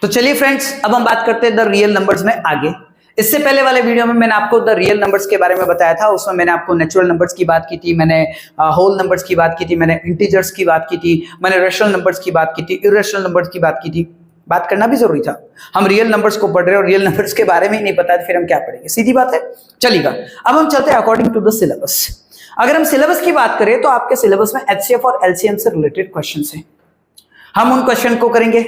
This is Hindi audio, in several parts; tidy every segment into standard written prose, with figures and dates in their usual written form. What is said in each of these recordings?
तो चलिए फ्रेंड्स, अब हम बात करते हैं द रियल नंबर्स में आगे। इससे पहले वाले वीडियो में मैंने आपको द रियल नंबर्स के बारे में बताया था। उसमें मैंने आपको नेचुरल नंबर्स की बात की थी, मैंने होल नंबर्स की बात की थी, मैंने इंटीजर्स की बात की थी, मैंने रेशनल नंबर्स की बात की थी, इरेशनल नंबर्स की बात की थी। बात करना भी जरूरी था, हम रियल नंबर्स को पढ़ रहे हैं और रियल नंबर्स के बारे में ही नहीं पता है तो फिर हम क्या पढ़ेंगे, सीधी बात है। चलिएगा, अब हम चलते हैं अकॉर्डिंग टू द सिलेबस। अगर हम सिलेबस की बात करें तो आपके सिलेबस में एचसीएफ और एलसीएम से रिलेटेड क्वेश्चन है, हम उन क्वेश्चन को करेंगे,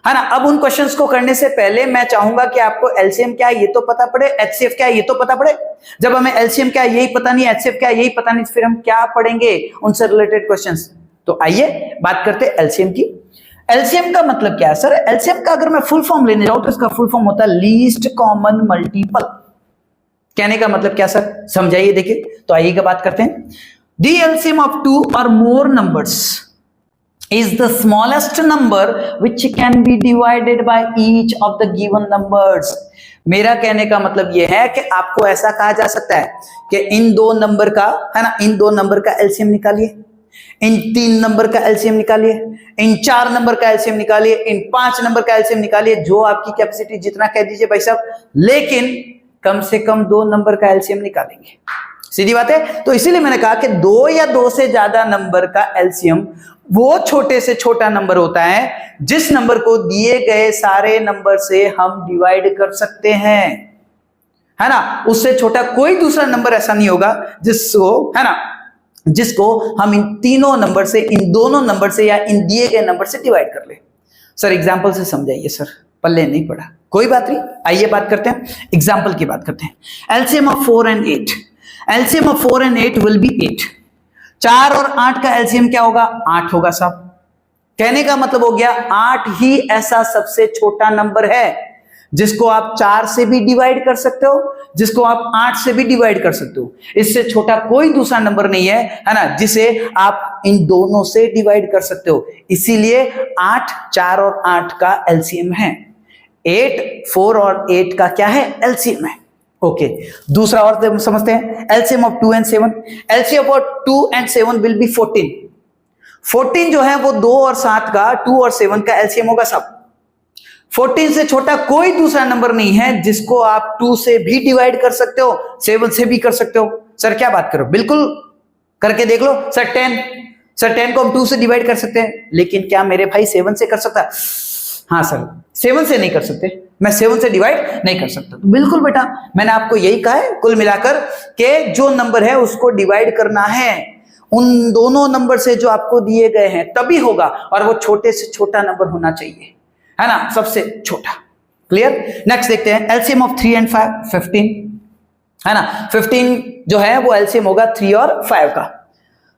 है ना। अब उन क्वेश्चंस को करने से पहले मैं चाहूंगा कि आपको एलसीएम क्या है ये तो पता पड़े, एचसीएफ क्या है ये तो पता पड़े। जब हमें एलसीएम क्या है यही पता नहीं, एचसीएफ क्या है यही पता नहीं, फिर हम क्या पढ़ेंगे उनसे रिलेटेड क्वेश्चंस। तो आइए बात करते हैं एलसीएम की। एलसीएम का मतलब क्या है सर? एलसीएम का अगर मैं फुल फॉर्म लेने जाऊं तो इसका फुल फॉर्म होता है लीस्ट कॉमन मल्टीपल। कहने का मतलब क्या सर, समझाइए। देखिए तो आइएगा बात करते हैं। द एलसीएम ऑफ टू और मोर numbers is the smallest number which can be divided by each of the given numbers। मेरा कहने का मतलब यह है कि आपको ऐसा कहा जा सकता है कि इन दो नंबर का, है ना, इन दो नंबर का एलसीएम निकालिए, इन तीन नंबर का एलसीएम निकालिए, इन चार नंबर का एलसीएम निकालिए, इन पांच नंबर का एलसीएम निकालिए, जो आपकी कैपेसिटी जितना कह दीजिए भाई साहब, लेकिन कम से कम दो नंबर का एलसीएम निकालेंगे। सीधी बात है। तो इसीलिए मैंने कहा कि दो या दो से ज्यादा नंबर का एलसीएम वो छोटे से छोटा नंबर होता है जिस नंबर को दिए गए सारे नंबर से हम डिवाइड कर सकते हैं, है ना। उससे छोटा कोई दूसरा नंबर ऐसा नहीं होगा जिसको, है ना, जिसको हम इन तीनों नंबर से, इन दोनों नंबर से या इन दिए गए नंबर से डिवाइड कर ले। सर एग्जाम्पल से समझाइए। सर पल्ले नहीं पड़ा, कोई बात नहीं, आइए बात करते हैं, एग्जाम्पल की बात करते हैं। LCM of 4 and 8, LCM of 4 and 8 will be 8। 4 और 8 का एलसीएम क्या होगा? 8 होगा साहब। कहने का मतलब हो गया 8 ही ऐसा सबसे छोटा नंबर है जिसको आप 4 से भी डिवाइड कर सकते हो, जिसको आप 8 से भी डिवाइड कर सकते हो। इससे छोटा कोई दूसरा नंबर नहीं है ना, जिसे आप इन दोनों से डिवाइड कर सकते हो। इसीलिए 8, 4 और 8 का एलसीएम है। 8, 4 और 8 का क्या है? एलसीएम है। ओके, दूसरा और समझते हैं। LCM of 2 and 7, LCM of 2 and 7 will be 14। 14 जो है वो 2 और 7 का, 2 और 7 का एलसीएम होगा सब। 14 से छोटा कोई दूसरा नंबर नहीं है जिसको आप 2 से भी डिवाइड कर सकते हो, 7 से भी कर सकते हो। सर क्या बात करो, बिल्कुल करके देख लो। सर 10 को हम 2 से डिवाइड कर सकते हैं, लेकिन क्या मेरे भाई 7 से कर सकता है? हाँ सर, 7 से नहीं कर सकते, मैं 7 से डिवाइड नहीं कर सकता। तो बिल्कुल बेटा, मैंने आपको यही कहा है कुल मिलाकर कि जो नंबर है उसको डिवाइड करना है उन दोनों नंबर से जो आपको दिए गए हैं, तभी होगा। और वो छोटे से छोटा नंबर होना चाहिए, है ना, सबसे छोटा। क्लियर? नेक्स्ट देखते हैं। एलसीएम ऑफ 3 and 5, 15, है ना। 15 जो है वो एलसीएम होगा 3 और 5 का।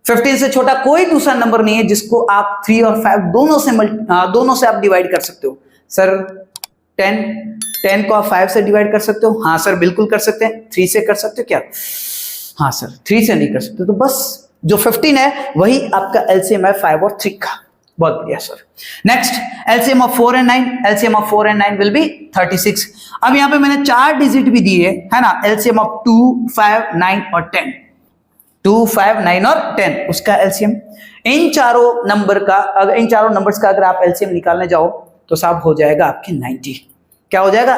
15 से छोटा कोई दूसरा नंबर नहीं है जिसको आप 3 और 5 दोनों से आप डिवाइड कर सकते हो। सर 10 को आप 5 से डिवाइड कर सकते हो? हाँ सर बिल्कुल कर सकते हैं। 3 से कर सकते हो क्या? हाँ सर 3 से नहीं कर सकते। तो बस जो 15 है वही आपका एलसीएम है 5 और 3 का। बहुत बढ़िया sir. Next, LCM of 4 and 9, LCM of 4 and 9 will be 36। अब यहां पे मैंने 4 डिजिट भी दिए, है ना। एलसीएम ऑफ 2, 5, 9 और 10, 2, 5, 9 और 10, उसका एलसीएम। इन चारों नंबर्स का अगर आप एलसीएम निकालने जाओ तो साहब हो जाएगा आपके 90। क्या हो जाएगा?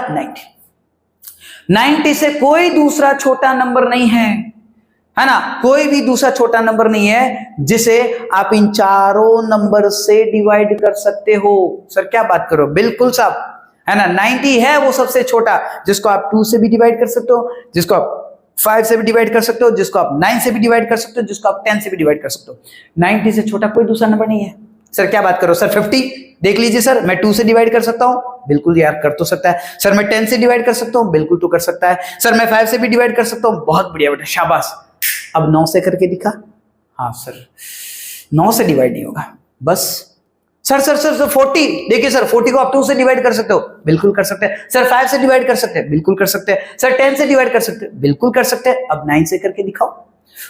90 से कोई दूसरा छोटा नंबर नहीं है ना, कोई भी दूसरा छोटा नंबर नहीं है जिसे आप इन चारों नंबर से डिवाइड कर सकते हो। सर क्या बात करो, बिल्कुल साहब, है ना। 90 है वो सबसे छोटा जिसको आप 2 से भी डिवाइड कर सकते हो, जिसको आप 5 से भी डिवाइड कर सकते हो, जिसको आप 9 से भी डिवाइड कर सकते हो, जिसको आप 10 से भी डिवाइड कर सकते हो। 90 से छोटा कोई दूसरा नंबर नहीं है। सर क्या बात करो, सर 50 देख लीजिए। सर मैं 2 से डिवाइड कर सकता हूं? बिल्कुल यार कर तो सकता है। सर मैं 10 से डिवाइड कर सकता हूं? बिल्कुल तो कर सकता है। सर मैं 5 से भी डिवाइड कर सकता हूं? बहुत बढ़िया बेटा, शाबाश। अब 9 से करके दिखा? हाँ सर 9 से डिवाइड नहीं होगा, बस। सर 40 देखिए सर, 40 को आप 2 से डिवाइड कर सकते हो? बिल्कुल कर सकते हैं। सर 5 से डिवाइड कर सकते हैं? बिल्कुल कर सकते हैं। सर 10 से डिवाइड कर सकते हैं? बिल्कुल कर सकते हैं। अब 9 से करके दिखाओ।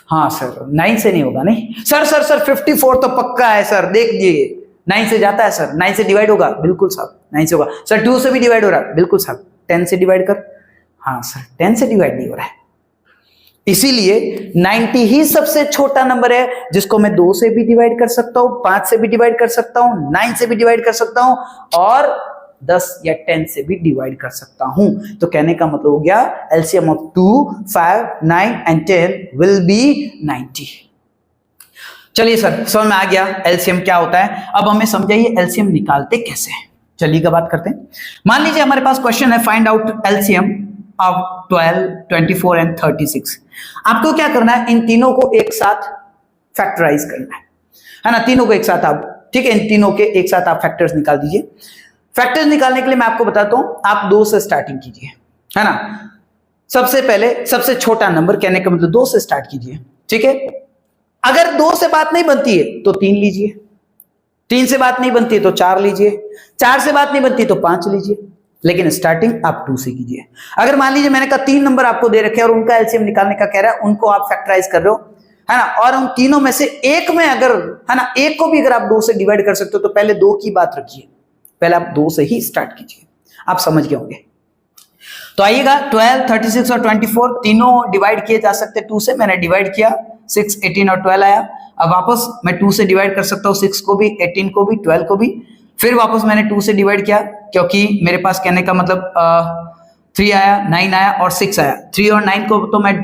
हाँ सर 9 से नहीं होगा। नहीं सर 54 तो पक्का है सर, देख लीजिए 9 से जाता है सर। 9 से डिवाइड होगा? बिल्कुल साहब 9 से होगा। सर 2 से भी डिवाइड हो रहा है? बिल्कुल साहब। 10 से डिवाइड कर? हाँ सर 10 से डिवाइड नहीं हो रहा है। इसीलिए 90 ही सबसे छोटा नंबर है जिसको मैं 2 से भी डिवाइड कर सकता हूं, 5 से भी डिवाइड कर सकता हूं, 9 से भी डिवाइड कर सकता हूं और 10 या 10 से भी डिवाइड कर सकता हूं। तो कहने का मतलब हो गया LCM of 2, 5, 9 and 10 will be 90। चलिए सर समझ में आ गया एलसीएम क्या होता है। अब हमें समझाइए एलसीएम निकालते कैसे हैं। चलिए का बात करते हैं। मान लीजिए हमारे पास क्वेश्चन है find out LCM of 12, 24 and 36। आपको क्या करना है, इन तीनों को एक साथ फैक्टराइज करना है ना, तीनों को एक साथ आप, ठीक है, इन तीनों के एक साथ आप फैक्टर्स निकाल दीजिए। फैक्टर्स निकालने के लिए मैं आपको बताता हूं, आप 2 से स्टार्टिंग कीजिए, है ना। सबसे पहले सबसे छोटा नंबर, कहने का मतलब 2 से स्टार्ट कीजिए, ठीक है। अगर 2 से बात नहीं बनती है तो 3 लीजिए, 3 से बात नहीं बनती है तो 4 लीजिए, 4 से बात नहीं बनती तो 5 लीजिए, लेकिन स्टार्टिंग आप 2 से कीजिए। अगर मान लीजिए मैंने कहा 3 नंबर आपको दे रखे हैं और उनका एलसीएम निकालने का कह रहा है, उनको आप फैक्टराइज कर रहे हो, है ना, और उन तीनों में से एक में अगर, है ना, एक को भी अगर आप 2 से डिवाइड कर सकते हो तो पहले 2 की बात रखिए, पहले आप 2 से ही स्टार्ट कीजिए, आप समझ गए होंगे। तो आइएगा 12, 36 और 24 तीनों डिवाइड किए जा सकते हैं 2 से। मैंने डिवाइड किया, 6, 18 और 12 आया। अब वापस मैं 2 से डिवाइड कर सकता हूँ 6 को भी, 18 को भी, 12 को भी। फिर वापस मैंने 2 से डिवाइड किया, क्योंकि मेरे पास कहने का मतलब 3 आया, 9 आया और 6 आया। 3 और 9 को तो मैं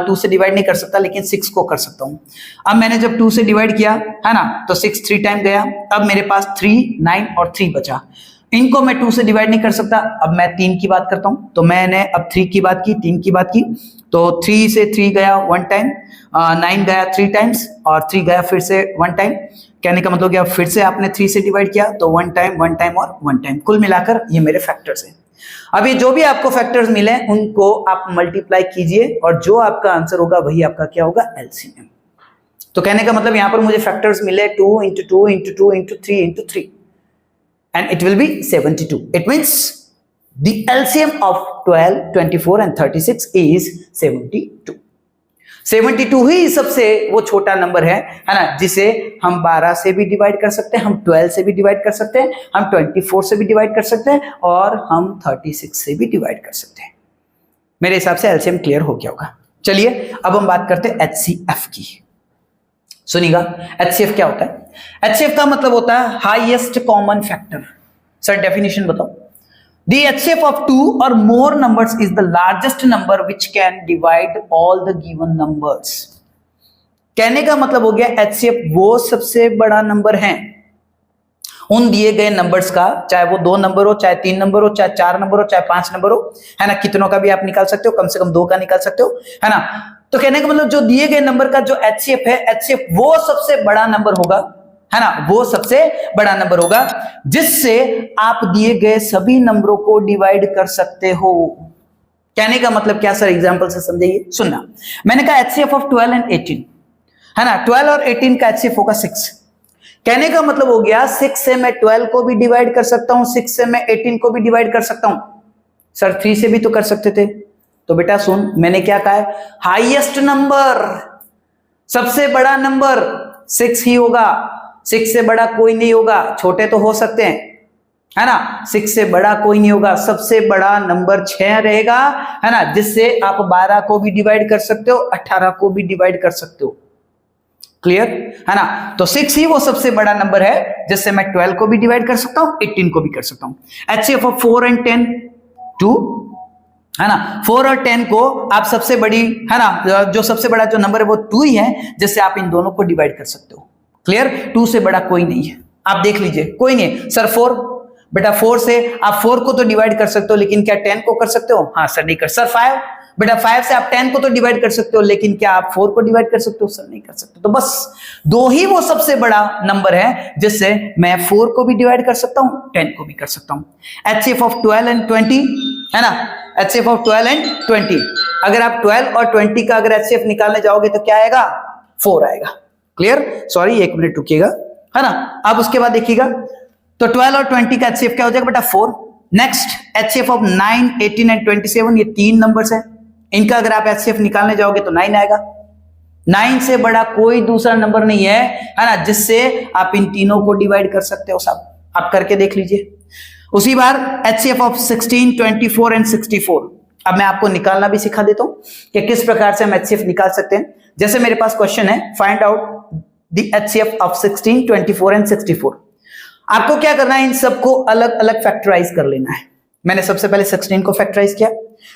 2 से डिवाइड नहीं कर सकता, लेकिन 6 को कर सकता हूँ। अब मैंने जब 2 से डिवाइड किया, है ना, तो 6 3 टाइम गया। अब मेरे पास 3, 9 और 3 बचा। इनको मैं 2 से डिवाइड नहीं कर सकता। अब मैं 3 की बात करता हूं, तो मैंने अब 3 की बात की, 3 की बात की, तो 3 से 3 गया 1 टाइम, 9 गया 3 टाइम्स और 3 गया फिर से 1 टाइम। कहने का मतलब क्या, फिर से आपने 3 से डिवाइड किया तो 1 टाइम, 1 टाइम और 1 टाइम। कुल मिलाकर ये मेरे फैक्टर्स हैं। अब ये जो भी आपको फैक्टर्स मिले उनको आप मल्टीप्लाई कीजिए और जो आपका आंसर होगा वही आपका क्या होगा, एलसीएम। तो कहने का मतलब यहां पर मुझे फैक्टर्स मिले 2 × 2 × 2 × 3 × 3 and it will be 72. It means the LCM of 12, 24 and 36 is 72. 72 ही सबसे वो छोटा नंबर है ना, जिसे हम 12 से भी डिवाइड कर सकते हैं, हम 12 से भी डिवाइड कर सकते हैं, हम 24 से भी डिवाइड कर सकते हैं और हम 36 से भी डिवाइड कर सकते हैं। मेरे हिसाब से एलसीएम क्लियर हो गया होगा। चलिए अब हम बात करते हैं एचसीएफ की। सुनिएगा एचसीएफ क्या होता है। एचसीएफ का मतलब होता है highest common factor. Sir definition बताओ। The HCF of 2 or more numbers is the largest number which can divide all the given numbers. कहने का मतलब हो गया HCF वो सबसे बड़ा नंबर है उन दिए गए नंबर्स का, चाहे वो 2 नंबर हो, चाहे 3 नंबर हो, चाहे 4 नंबर हो, चाहे 5 नंबर हो, है ना। कितनों का भी आप निकाल सकते हो, कम से कम 2 का निकाल सकते हो, है ना। तो कहने का मतलब जो दिए गए नंबर का जो HCF है, HCF वो सबसे बड़ा नंबर होगा, है ना, वो सबसे बड़ा नंबर होगा जिससे आप दिए गए सभी नंबरों को डिवाइड कर सकते हो। कहने का मतलब क्या सर, एग्जांपल से समझाइए। सुनना, मैंने कहा HCF ऑफ 12 एंड 18, है ना, 12 और 18 का HCF होगा 6। कहने का मतलब हो गया 6 से मैं 12 को भी डिवाइड कर सकता हूं, 6 से मैं 18 को भी डिवाइड कर सकता हूं। सर 3 से भी तो कर सकते थे। तो बेटा सुन, मैंने क्या कहा है, हाईएस्ट नंबर, सबसे बड़ा नंबर 6 ही होगा, 6 से बड़ा कोई नहीं होगा। छोटे तो हो सकते हैं, है ना, 6 से बड़ा कोई नहीं होगा। सबसे बड़ा नंबर 6 रहेगा, है ना, जिससे आप 12 को भी डिवाइड कर सकते हो, 18 को भी डिवाइड कर सकते हो। क्लियर है ना। तो 6 ही वो सबसे बड़ा नंबर है जिससे मैं 12 को भी डिवाइड कर सकता हूं, 18 को भी कर सकता हूं। HCF ऑफ 4 एंड 10 2, है ना। 4 और 10 को आप सबसे बड़ी, है ना, जो सबसे बड़ा जो नंबर है वो 2 ही है, जिससे आप इन दोनों को डिवाइड कर सकते हो। क्लियर, 2 से बड़ा कोई नहीं है। आप देख लीजिए, कोई नहीं है। सर 4, बेटा 4 से आप 4 को तो डिवाइड कर सकते हो, लेकिन क्या 10 को कर सकते हो? हाँ सर नहीं कर। सर 5, बेटा 5 से आप 10 को तो डिवाइड कर सकते हो, लेकिन क्या आप 4 को डिवाइड कर सकते हो? सर नहीं कर सकते। तो बस 2 ही वो सबसे बड़ा नंबर है जिससे मैं 4 को भी डिवाइड कर सकता हूं, 10 को भी कर सकता हूं। HCF ऑफ 12 एंड 20, है ना, HCF ऑफ 12 एंड 20। अगर आप 12 और 20 का अगर HCF निकालने जाओगे तो क्या आएगा? 4 आएगा। क्लियर, सॉरी 1 मिनट रुकिएगा, है ना। अब उसके बाद देखिएगा, तो 12 और 20 का HCF क्या हो जाएगा बेटा? 4। नेक्स्ट HCF ऑफ 9, 18 एंड 27, ये 3 नंबर्स है। इनका अगर आप HCF निकालने जाओगे तो 9 आएगा। 9 से बड़ा कोई दूसरा नंबर नहीं है ना, जिससे आप इन तीनों को डिवाइड कर सकते हो। सब आप करके देख लीजिए। उसी बार HCF ऑफ 16, 24 एंड 64। अब मैं आपको निकालना भी सिखा देता हूं कि किस प्रकार से हम HCF निकाल सकते हैं। जैसे मेरे पास क्वेश्चन है, find out the HCF of 16, 24 and 64। आपको क्या करना है, इन सबको अलग अलग फैक्टराइज कर लेना है। मैंने सबसे पहले 16 को फैक्टराइज किया,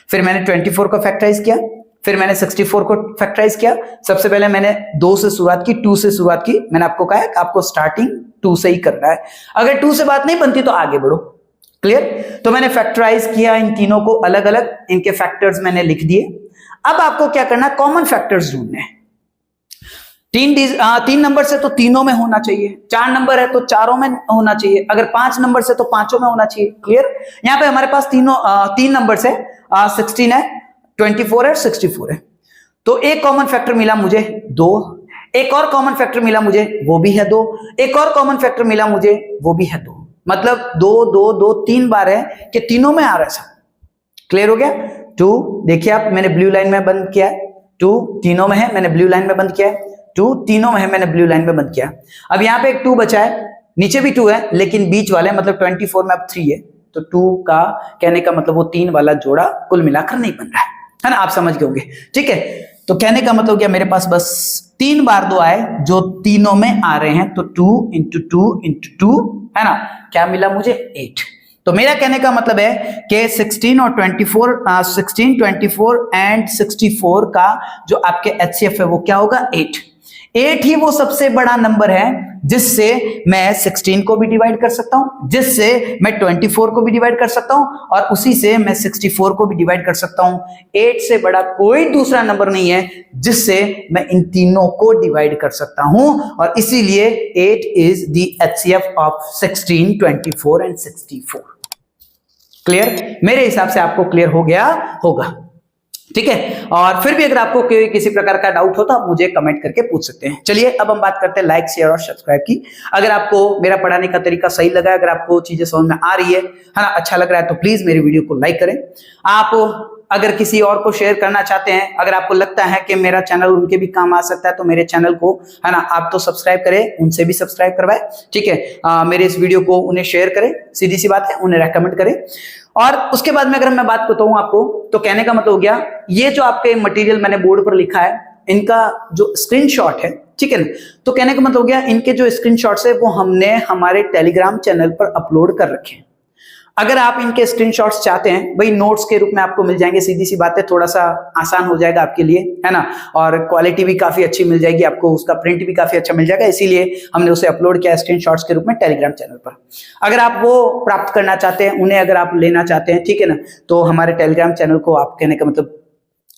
फिर मैंने 24 को फैक्टराइज किया, फिर मैंने 64 को फैक्टराइज किया। सबसे पहले मैंने 2 से शुरुआत की, 2 से शुरुआत की। मैंने आपको कहा है कि आपको स्टार्टिंग 2 से ही करना है। अगर 2 से बात नहीं बनती तो आगे बढ़ो। क्लियर? तो मैंने फैक्टराइज किया इन तीनों को अलग अलग, इनके फैक्टर्स मैंने लिख दिए। अब आपको क्या करना है, कॉमन फैक्टर्स ढूंढने हैं। 3 नंबर से तो तीनों में होना चाहिए, 4 नंबर है तो चारों में होना चाहिए, अगर 5 नंबर से तो पांचों में होना चाहिए। क्लियर? यहां पे हमारे पास 3 नंबर से 16 है, 24 है, 64 है। तो एक कॉमन फैक्टर मिला मुझे 2, एक और कॉमन फैक्टर मिला मुझे, वो भी है 2, एक और कॉमन फैक्टर मिला मुझे, वो भी है 2। मतलब 2 2 2 3 बार है कि तीनों में आ रहा है सब। क्लियर हो गया? 2 देखिए आप, मैंने ब्लू लाइन में बंद किया है, 2 तीनों में है, मैंने ब्लू लाइन में बंद किया है, 2 तीनों में है, मैंने ब्लू लाइन में बंद किया। अब यहां पे एक 2 बचा है, नीचे भी 2 है, लेकिन बीच वाले मतलब 24 में अब 3 है, तो 2 का कहने का मतलब वो 3 वाला जोड़ा कुल मिलाकर नहीं बन रहा है ना? आप समझ गए होंगे। ठीक है, तो कहने का मतलब क्या, मेरे पास बस 3 बार 2 आए जो तीनों में आ रहे हैं, तो 2 इंटू 2 इंटू 2 है ना, क्या मिला मुझे 8। तो मेरा कहने का मतलब है कि 16 और 24 16 24 एंड 64 का जो आपके HCF है वो क्या होगा 8 ही वो सबसे बड़ा नंबर है जिससे मैं 16 को भी डिवाइड कर सकता हूं, जिससे मैं 24 को भी डिवाइड कर सकता हूं, और उसी से मैं 64 को भी डिवाइड कर सकता हूं। 8 से बड़ा कोई दूसरा नंबर नहीं है जिससे मैं इन तीनों को डिवाइड कर सकता हूं, और इसीलिए 8 is the HCF of 16, 24 and 64। Clear? मेरे हिसाब से आपको क्लियर हो गया होगा। ठीक है, और फिर भी अगर आपको किसी प्रकार का डाउट हो तो आप मुझे कमेंट करके पूछ सकते हैं। चलिए अब हम बात करते हैं लाइक, शेयर और सब्सक्राइब की। अगर आपको मेरा पढ़ाने का तरीका सही लगा, अगर आपको चीजें समझ में आ रही है ना, अच्छा लग रहा है, तो प्लीज मेरी वीडियो को लाइक करें। आप अगर किसी और को शेयर करना चाहते हैं, अगर आपको लगता है कि मेरा चैनल उनके भी काम आ सकता है, तो मेरे चैनल को है ना आप तो सब्सक्राइब करें, उनसे भी सब्सक्राइब करवाएं। ठीक है, मेरे इस वीडियो को उन्हें शेयर करें, सीधी सी बात है, उन्हें रेकमेंड करें। और उसके बाद में अगर मैं बात करता हूं आपको, तो कहने का मतलब हो गया, ये जो आपके मटेरियल मैंने बोर्ड पर लिखा है, इनका जो स्क्रीनशॉट है, ठीक है ना, तो कहने का मतलब हो गया, इनके जो स्क्रीनशॉट्स है वो हमने हमारे टेलीग्राम चैनल पर अपलोड कर रखे हैं। अगर आप इनके स्क्रीनशॉट्स चाहते हैं, भाई नोट्स के रूप में आपको मिल जाएंगे, सीधी सी बात है, थोड़ा सा आसान हो जाएगा आपके लिए, है ना, और क्वालिटी भी काफी अच्छी मिल जाएगी आपको, उसका प्रिंट भी काफी अच्छा मिल जाएगा, इसीलिए हमने उसे अपलोड किया स्क्रीनशॉट्स के रूप में टेलीग्राम चैनल पर। अगर आप वो प्राप्त करना चाहते हैं, उन्हें अगर आप लेना चाहते हैं, ठीक है ना, तो हमारे टेलीग्राम चैनल को आप कहने का मतलब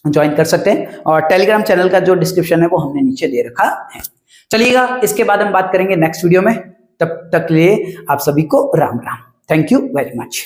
ज्वाइन कर सकते हैं, और टेलीग्राम चैनल का जो डिस्क्रिप्शन है वो हमने नीचे दे रखा है। चलिएगा, इसके बाद हम बात करेंगे नेक्स्ट वीडियो में। तब तक लिए आप सभी को Ram Ram. Thank you very much.